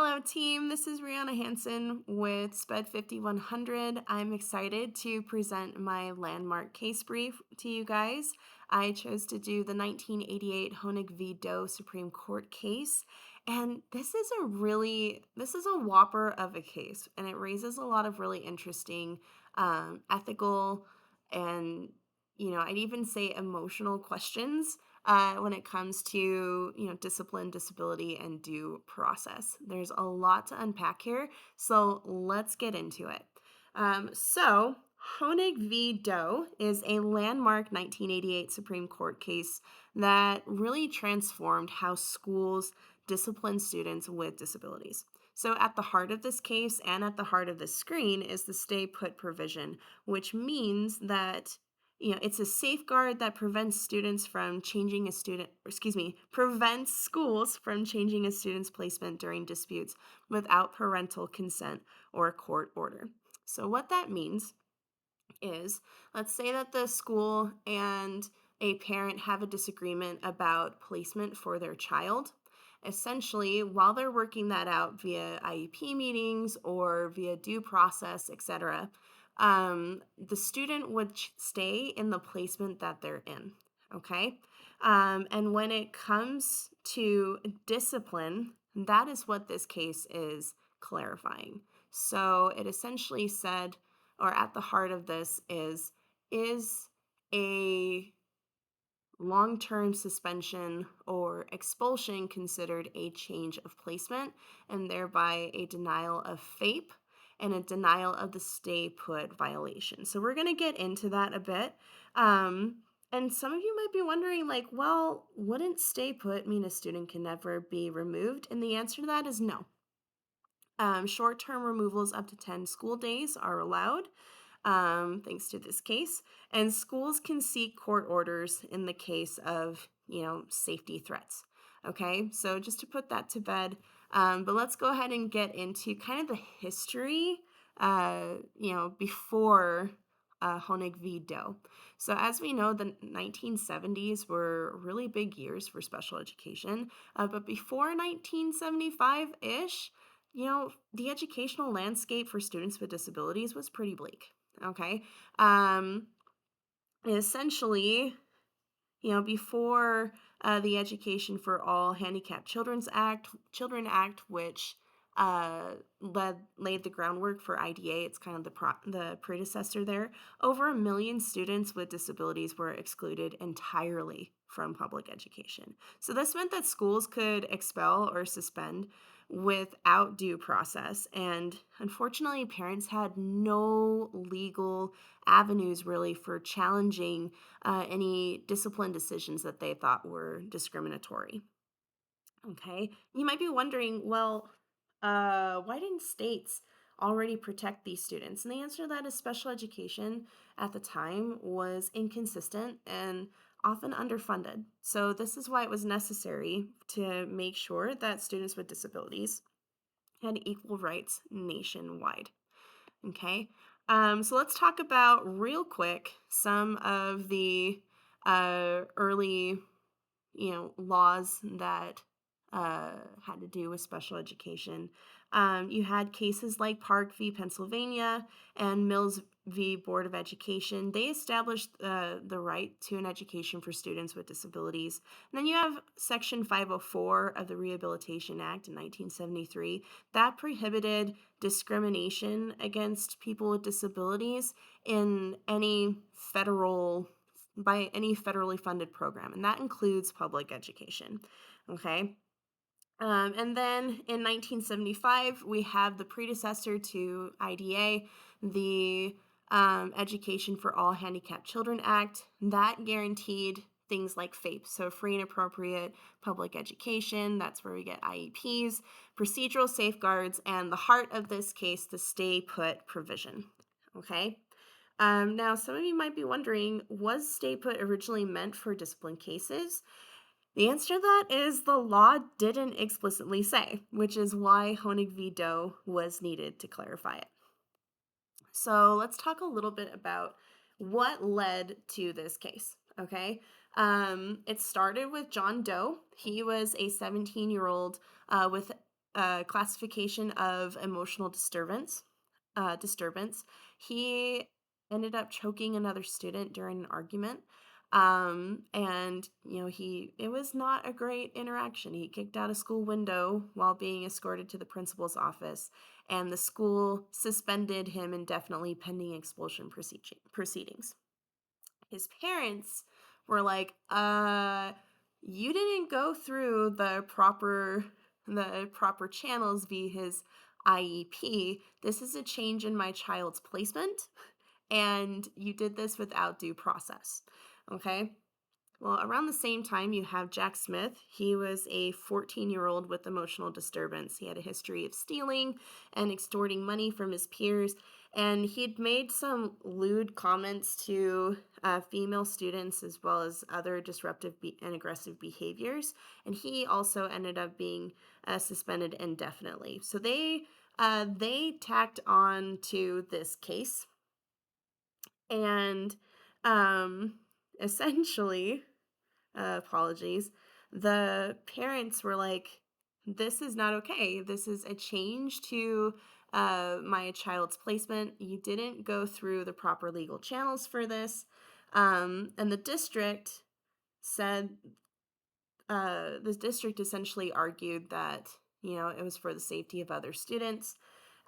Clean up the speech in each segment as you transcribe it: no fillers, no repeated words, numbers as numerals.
Hello, team. This is Rihanna Hansen with SPED 5100. I'm excited to present my landmark case brief to you guys. I chose to do the 1988 Honig v. Doe Supreme Court case, and this is a whopper of a case, and it raises a lot of really interesting ethical and I'd even say emotional questions when it comes to discipline, disability, and due process. There's a lot to unpack here, so let's get into it. So Honig v. Doe is a landmark 1988 Supreme Court case that really transformed how schools discipline students with disabilities. So, at the heart of this case and at the heart of this screen is the stay put provision, which means that it's a safeguard that prevents prevents schools from changing a student's placement during disputes without parental consent or court order. So what that means is, let's say that the school and a parent have a disagreement about placement for their child. Essentially, while they're working that out via IEP meetings or via due process, etc., the student would stay in the placement that they're in. Okay. And when it comes to discipline, that is what this case is clarifying. So it essentially said, or at the heart of this is a long-term suspension or expulsion considered a change of placement and thereby a denial of FAPE and a denial of the stay put violation. So we're going to get into that a bit. And some of you might be wondering, like, well, wouldn't stay put mean a student can never be removed? And the answer to that is no. Short-term removals up to 10 school days are allowed, thanks to this case, and schools can seek court orders in the case of, safety threats. Okay, so just to put that to bed, but let's go ahead and get into kind of the history, before Honig v. Doe. So as we know, the 1970s were really big years for special education, but before 1975-ish, the educational landscape for students with disabilities was pretty bleak. Okay. Essentially, before the Education for All Handicapped Children Act, which laid the groundwork for IDA. It's kind of the predecessor there. Over 1 million students with disabilities were excluded entirely from public education. So this meant that schools could expel or suspend without due process. And unfortunately, parents had no legal avenues really for challenging any discipline decisions that they thought were discriminatory. Okay, you might be wondering, well, why didn't states already protect these students? And the answer to that is special education at the time was inconsistent and often underfunded. So, this is why it was necessary to make sure that students with disabilities had equal rights nationwide. Okay, so let's talk about real quick some of the early laws that had to do with special education. You had cases like Park v. Pennsylvania and Mills v. Board of Education. They established the right to an education for students with disabilities. And then you have Section 504 of the Rehabilitation Act in 1973 that prohibited discrimination against people with disabilities in by any federally funded program, and that includes public education. Okay. And then in 1975, we have the predecessor to IDA, the Education for All Handicapped Children Act, that guaranteed things like FAPE, so free and appropriate public education. That's where we get IEPs, procedural safeguards, and the heart of this case, the stay put provision. Okay. Now, some of you might be wondering, was stay put originally meant for discipline cases? The answer to that is the law didn't explicitly say, which is why Honig v. Doe was needed to clarify it. So let's talk a little bit about what led to this case, okay? It started with John Doe. He was a 17-year-old with classification of emotional disturbance. He ended up choking another student during an argument. And he it was not a great interaction. He kicked out a school window while being escorted to the principal's office, and the school suspended him indefinitely pending expulsion proceedings. His parents were like, you didn't go through the proper channels via his IEP. This is a change in my child's placement, and you did this without due process. Okay? Well, around the same time, you have Jack Smith. He was a 14-year-old with emotional disturbance. He had a history of stealing and extorting money from his peers, and he'd made some lewd comments to female students as well as other disruptive and aggressive behaviors. And he also ended up being suspended indefinitely. So they tacked on to this case, and um, essentially apologies, the parents were like, this is not okay. This is a change to my child's placement. You didn't go through the proper legal channels for this. And said, the district essentially argued that, it was for the safety of other students.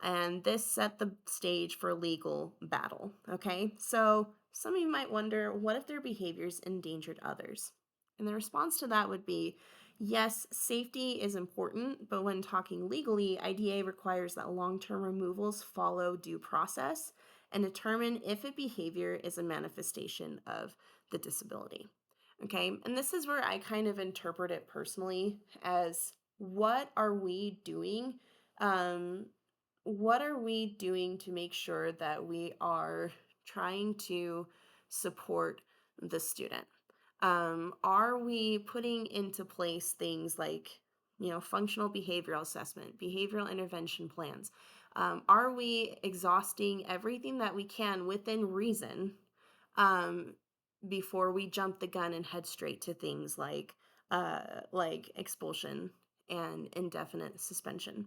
And this set the stage for a legal battle. Okay. So some of you might wonder, what if their behaviors endangered others? And the response to that would be, yes, safety is important, but when talking legally, IDA requires that long-term removals follow due process and determine if a behavior is a manifestation of the disability. Okay, and this is where I kind of interpret it personally as, what are we doing? Um, what are we doing to make sure that we are trying to support the student? Are we putting into place things like, functional behavioral assessment, behavioral intervention plans? Are we exhausting everything that we can within reason, um, before we jump the gun and head straight to things like expulsion and indefinite suspension?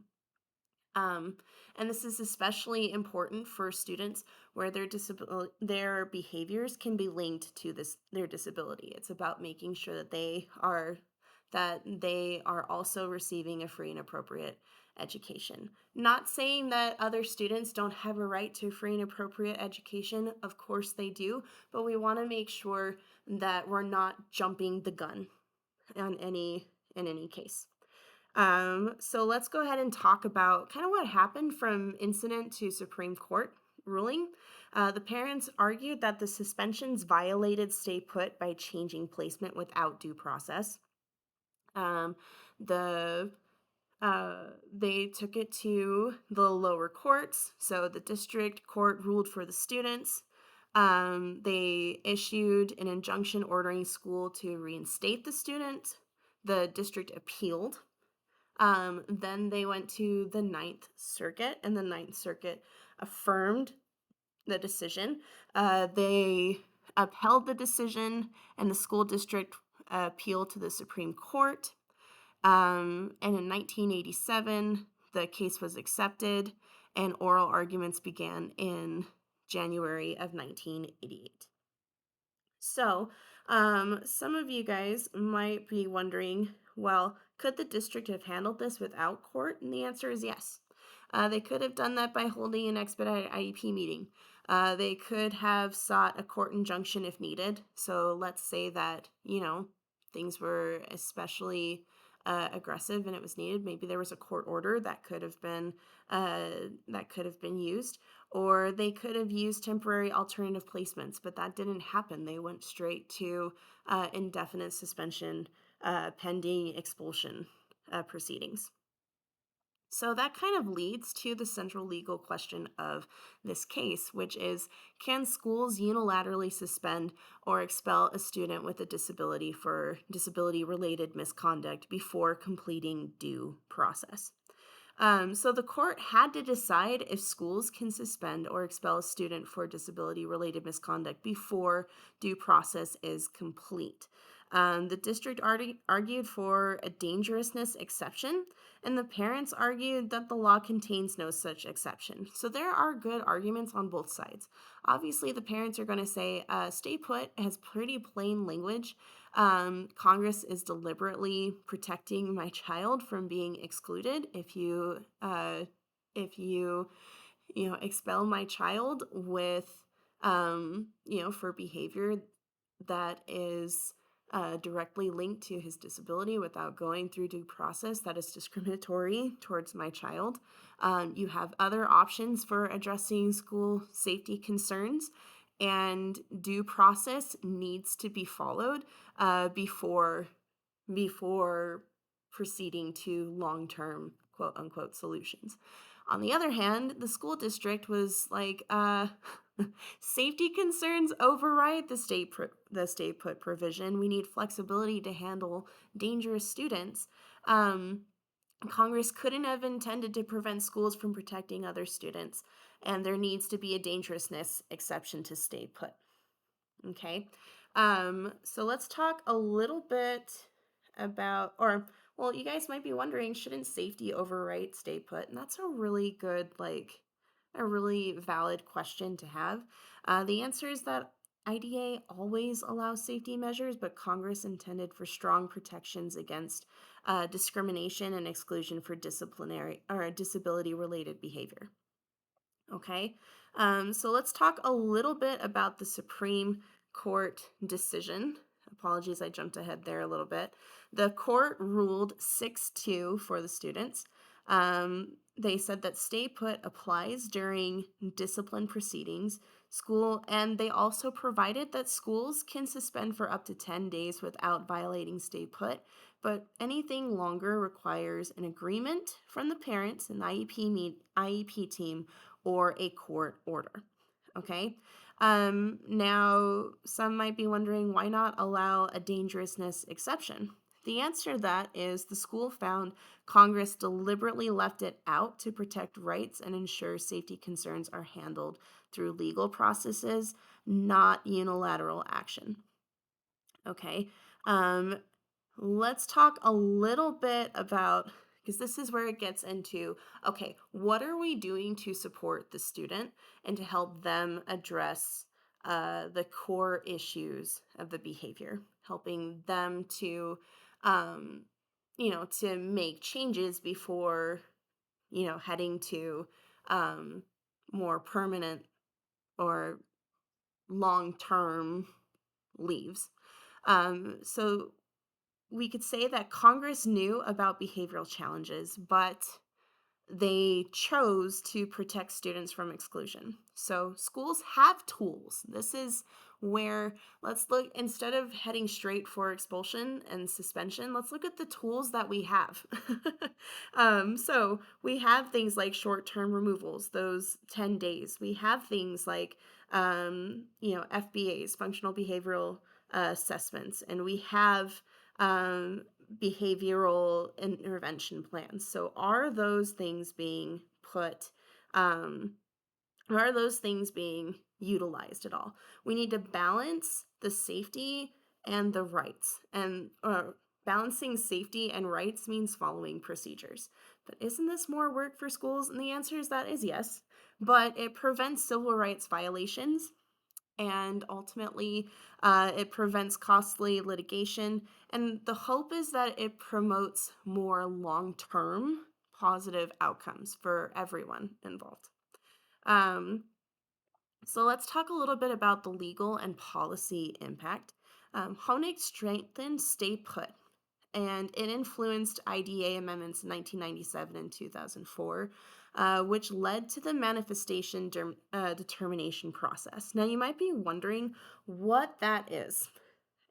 Um, and this is especially important for students where their behaviors can be linked to their disability. It's about making sure that they are also receiving a free and appropriate education. Not saying that other students don't have a right to free and appropriate education. Of course they do, but we want to make sure that we're not jumping the gun in any case. So let's go ahead and talk about kind of what happened from incident to Supreme Court ruling. The parents argued that the suspensions violated stay put by changing placement without due process. Um, the they took it to the lower courts, so the district court ruled for the students. They issued an injunction ordering school to reinstate the student. The district appealed. Then they went to the Ninth Circuit, and the Ninth Circuit affirmed the decision. They upheld the decision, and the school district appealed to the Supreme Court. And in 1987, the case was accepted, and oral arguments began in January of 1988. So, some of you guys might be wondering, well, could the district have handled this without court? And the answer is yes. They could have done that by holding an expedited IEP meeting. They could have sought a court injunction if needed. So let's say that, things were especially aggressive and it was needed. Maybe there was a court order that could have been used, or they could have used temporary alternative placements, but that didn't happen. They went straight to indefinite suspension pending expulsion proceedings. So that kind of leads to the central legal question of this case, which is, can schools unilaterally suspend or expel a student with a disability for disability-related misconduct before completing due process? So the court had to decide if schools can suspend or expel a student for disability-related misconduct before due process is complete. The district argued for a dangerousness exception, and the parents argued that the law contains no such exception. So there are good arguments on both sides. Obviously, the parents are going to say, stay put has pretty plain language. Congress is deliberately protecting my child from being excluded. If you expel my child for behavior that is directly linked to his disability without going through due process that is discriminatory towards my child. You have other options for addressing school safety concerns, and due process needs to be followed before proceeding to long-term quote unquote solutions. On the other hand, the school district was like, safety concerns override the state put provision. We need flexibility to handle dangerous students. Um, Congress couldn't have intended to prevent schools from protecting other students, and there needs to be a dangerousness exception to stay put. Okay. So let's talk a little bit about, well, you guys might be wondering, shouldn't safety overwrite stay put? And that's a really good, a really valid question to have. The answer is that IDA always allows safety measures, but Congress intended for strong protections against discrimination and exclusion for disciplinary or disability related behavior. Okay, so let's talk a little bit about the Supreme Court decision. Apologies, I jumped ahead there a little bit. The court ruled 6-2 for the students. They said that stay put applies during discipline proceedings, and they also provided that schools can suspend for up to 10 days without violating stay put, but anything longer requires an agreement from the parents, an IEP team, or a court order. Okay. Now, some might be wondering, why not allow a dangerousness exception? The answer to that is the school found Congress deliberately left it out to protect rights and ensure safety concerns are handled through legal processes, not unilateral action. Okay. Um, let's talk a little bit about, because this is where it gets into, okay, what are we doing to support the student and to help them address the core issues of the behavior, helping them um, to make changes before, heading to more permanent or long-term leaves. So we could say that Congress knew about behavioral challenges, but they chose to protect students from exclusion. So schools have tools. This is where let's look, instead of heading straight for expulsion and suspension, let's look at the tools that we have. So we have things like short-term removals, those 10 days. We have things like, FBAs, functional behavioral assessments, and we have um, behavioral intervention plans. So um, are those things being utilized at all? We need to balance the safety and the rights. And balancing safety and rights means following procedures. But isn't this more work for schools? And the answer is that is yes. But it prevents civil rights violations, and ultimately it prevents costly litigation, and the hope is that it promotes more long-term positive outcomes for everyone involved. um, so let's talk a little bit about the legal and policy impact. Honig strengthened stay put, and it influenced IDA amendments in 1997 and 2004, which led to the manifestation determination process. Now, you might be wondering what that is.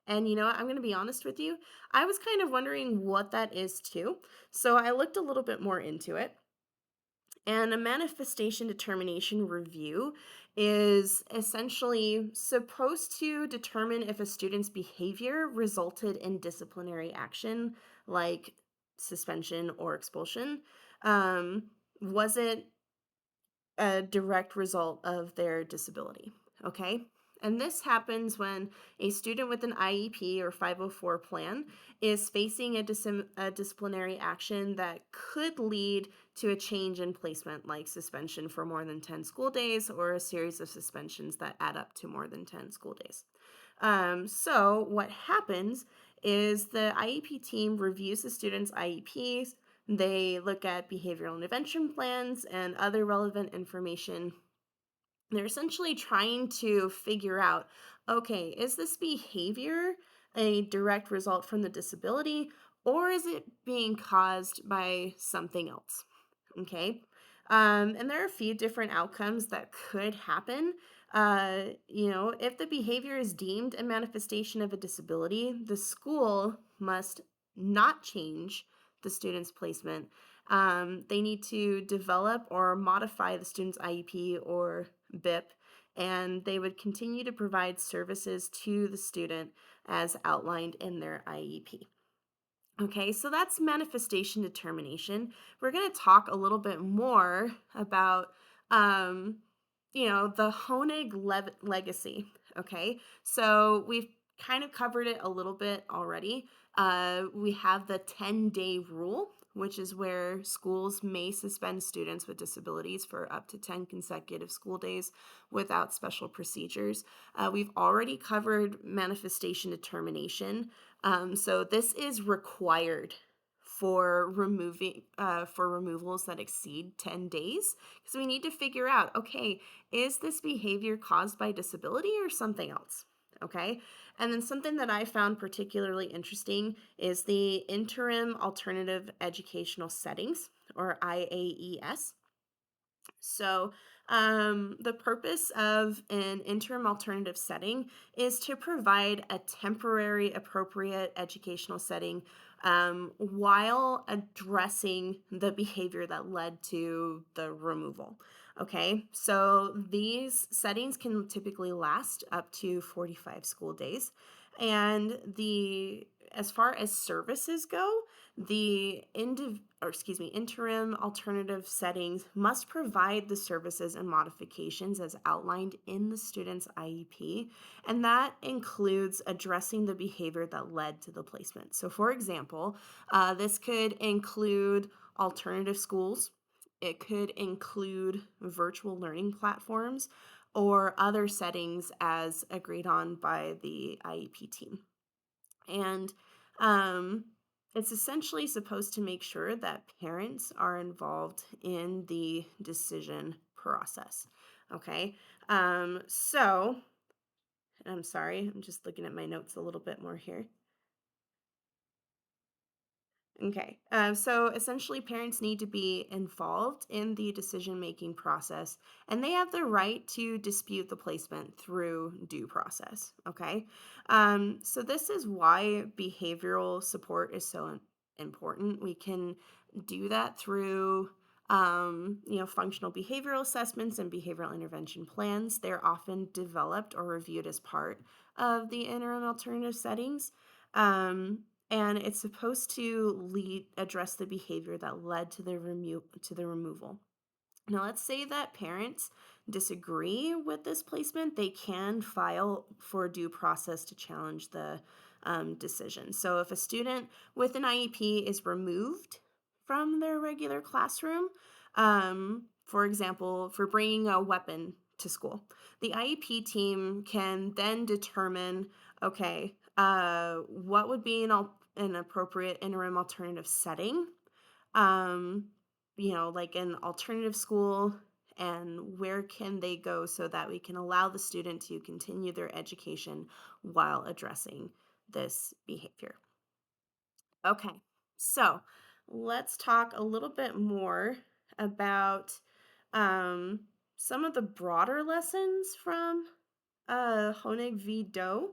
And you know what? I'm going to be honest with you. I was kind of wondering what that is too. So I looked a little bit more into it. And a manifestation determination review is essentially supposed to determine if a student's behavior resulted in disciplinary action, like suspension or expulsion. Was it a direct result of their disability? Okay. And this happens when a student with an IEP or 504 plan is facing a disciplinary action that could lead to a change in placement, like suspension for more than 10 school days or a series of suspensions that add up to more than 10 school days. So, what happens is the IEP team reviews the student's IEPs. They look at behavioral intervention plans and other relevant information. They're essentially trying to figure out, okay, is this behavior a direct result from the disability, or is it being caused by something else? Okay. And there are a few different outcomes that could happen. If the behavior is deemed a manifestation of a disability, the school must not change the student's placement. They need to develop or modify the student's IEP or BIP, and they would continue to provide services to the student as outlined in their IEP. Okay, so that's manifestation determination. We're going to talk a little bit more about, um, the Honig legacy. Okay, so we've kind of covered it a little bit already. We have the 10-day rule, which is where schools may suspend students with disabilities for up to 10 consecutive school days without special procedures. We've already covered manifestation determination. So this is required for removals that exceed 10 days, because we need to figure out, okay, is this behavior caused by disability or something else? Okay. And then something that I found particularly interesting is the interim alternative educational settings, or IAES. So, the purpose of an interim alternative setting is to provide a temporary appropriate educational setting while addressing the behavior that led to the removal. Okay, so these settings can typically last up to 45 school days. And as far as services go, interim alternative settings must provide the services and modifications as outlined in the student's IEP, and that includes addressing the behavior that led to the placement. So, for example, this could include alternative schools, it could include virtual learning platforms, or other settings as agreed on by the IEP team. And um, it's essentially supposed to make sure that parents are involved in the decision process. Okay. So I'm sorry, I'm just looking at my notes a little bit more here. Okay. So essentially, parents need to be involved in the decision making process, and they have the right to dispute the placement through due process. Okay. So this is why behavioral support is so important. We can do that through. Functional behavioral assessments and behavioral intervention plans. They're often developed or reviewed as part of the interim alternative settings. Um, and it's supposed to address the behavior that led to the removal. Now, let's say that parents disagree with this placement, they can file for due process to challenge the decision. So, if a student with an IEP is removed from their regular classroom, for example, for bringing a weapon to school, the IEP team can then determine, okay, what would be an appropriate interim alternative setting, um, like an alternative school, and where can they go so that we can allow the student to continue their education while addressing this behavior. Okay, so let's talk a little bit more about um, some of the broader lessons from Honig v. Doe.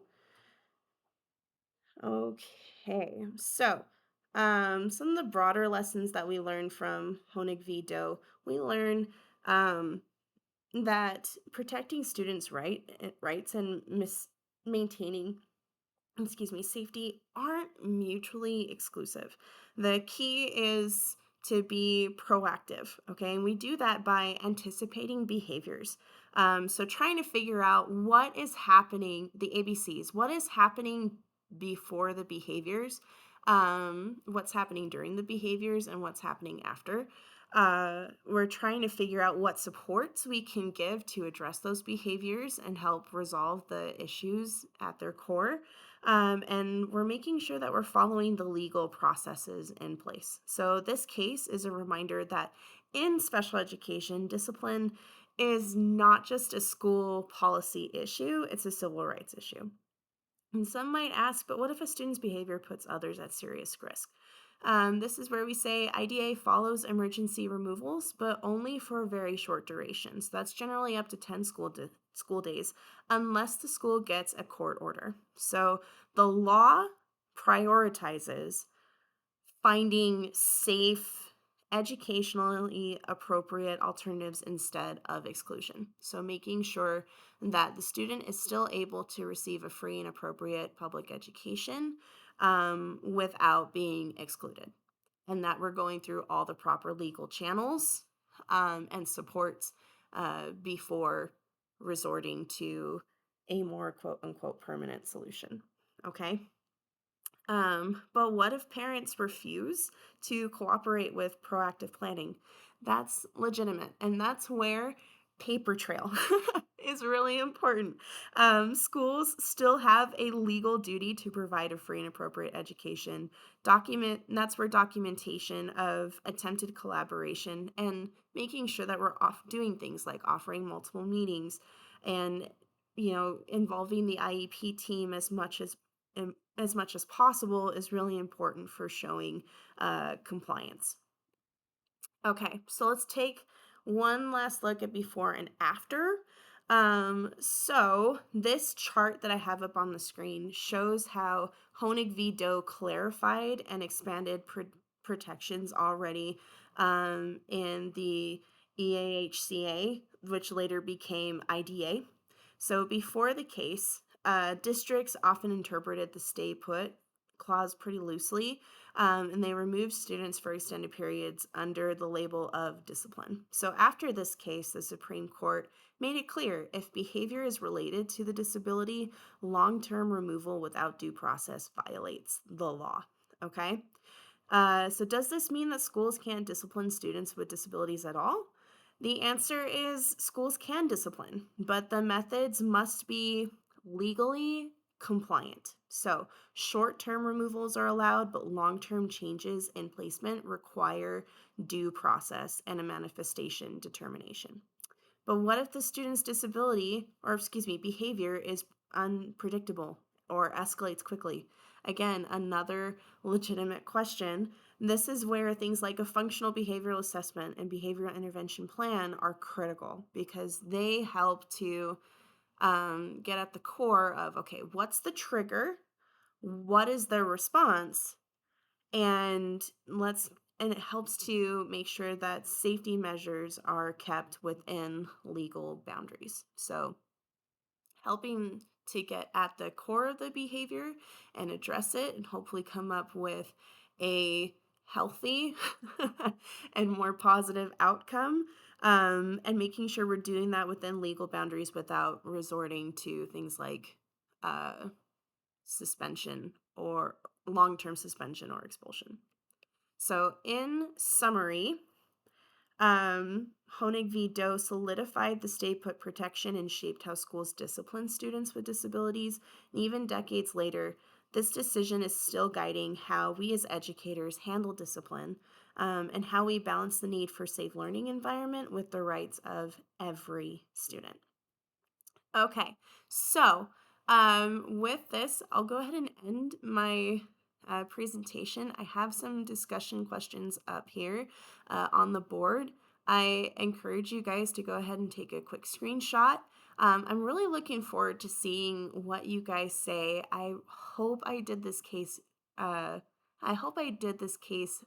Okay, so some of the broader lessons that we learned from Honig v. Doe, we learn um, that protecting students' rights and maintaining, safety aren't mutually exclusive. The key is to be proactive, okay? And we do that by anticipating behaviors, So trying to figure out what is happening, the ABCs, what is happening before the behaviors, what's happening during the behaviors, and what's happening after. We're trying to figure out what supports we can give to address those behaviors and help resolve the issues at their core. And we're making sure that we're following the legal processes in place. So, this case is a reminder that in special education, discipline is not just a school policy issue, it's a civil rights issue. And some might ask, but what if a student's behavior puts others at serious risk? This is where we say IDA follows emergency removals, but only for very short durations. That's generally up to 10 school days, unless the school gets a court order. So the law prioritizes finding safe, educationally appropriate alternatives instead of exclusion. So, making sure that the student is still able to receive a free and appropriate public education without being excluded, and that we're going through all the proper legal channels and supports before resorting to a more quote unquote permanent solution. Okay. But what if parents refuse to cooperate with proactive planning? That's legitimate. And that's where paper trail is really important. Schools still have a legal duty to provide a free and appropriate education. And that's where documentation of attempted collaboration and making sure that we're off doing things like offering multiple meetings and involving the IEP team as much as possible is really important for showing compliance. Okay, so let's take one last look at before and after. So this chart that I have up on the screen shows how Honig v. Doe clarified and expanded protections already in the EAHCA, which later became IDA. So before the case, districts often interpreted the stay put clause pretty loosely, and they removed students for extended periods under the label of discipline. So after this case, the Supreme Court made it clear if behavior is related to the disability, long-term removal without due process violates the law. Okay? So does this mean that schools can't discipline students with disabilities at all? The answer is schools can discipline, but the methods must be legally compliant. So, short term removals are allowed, but long term changes in placement require due process and a manifestation determination. But what if the student's behavior is unpredictable or escalates quickly? Again, another legitimate question. This is where things like a functional behavioral assessment and behavioral intervention plan are critical because they help to get at the core of okay, what's the trigger? What is the response? And it helps to make sure that safety measures are kept within legal boundaries. So, helping to get at the core of the behavior and address it and hopefully come up with a healthy and more positive outcome, and making sure we're doing that within legal boundaries without resorting to things like uh, suspension or long-term suspension or expulsion. So, in summary, Honig v. Doe solidified the stay put protection and shaped how schools discipline students with disabilities. And even decades later, this decision is still guiding how we as educators handle discipline, and how we balance the need for safe learning environment with the rights of every student. Okay, so with this, I'll go ahead and end my presentation. I have some discussion questions up here on the board. I encourage you guys to go ahead and take a quick screenshot. I'm really looking forward to seeing what you guys say. Hope I did this case. I hope I did this case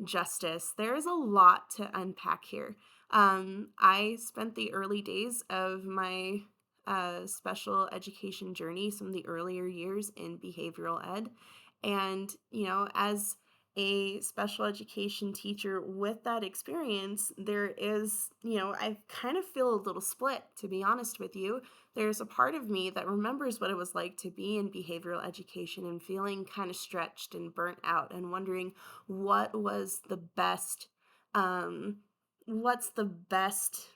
justice. There is a lot to unpack here. I spent the early days of my special education journey, some of the earlier years in behavioral ed. And, as a special education teacher with that experience, there is, I kind of feel a little split, to be honest with you. There's a part of me that remembers what it was like to be in behavioral education and feeling kind of stretched and burnt out and wondering what was the best, um, what's the best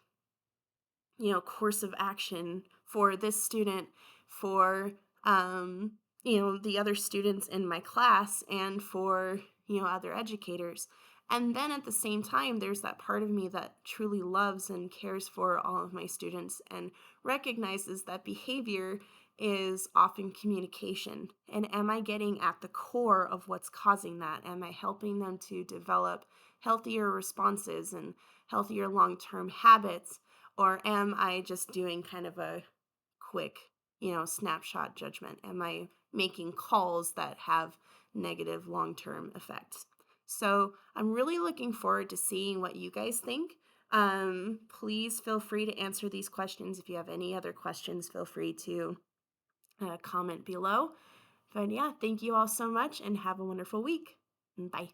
course of action for this student, for, the other students in my class, and for, other educators. And then at the same time, there's that part of me that truly loves and cares for all of my students and recognizes that behavior is often communication. And am I getting at the core of what's causing that? Am I helping them to develop healthier responses and healthier long term habits? Or am I just doing kind of a quick, snapshot judgment? Am I making calls that have negative long term effects? So I'm really looking forward to seeing what you guys think. Please feel free to answer these questions. If you have any other questions, feel free to comment below. But yeah, thank you all so much and have a wonderful week. Bye.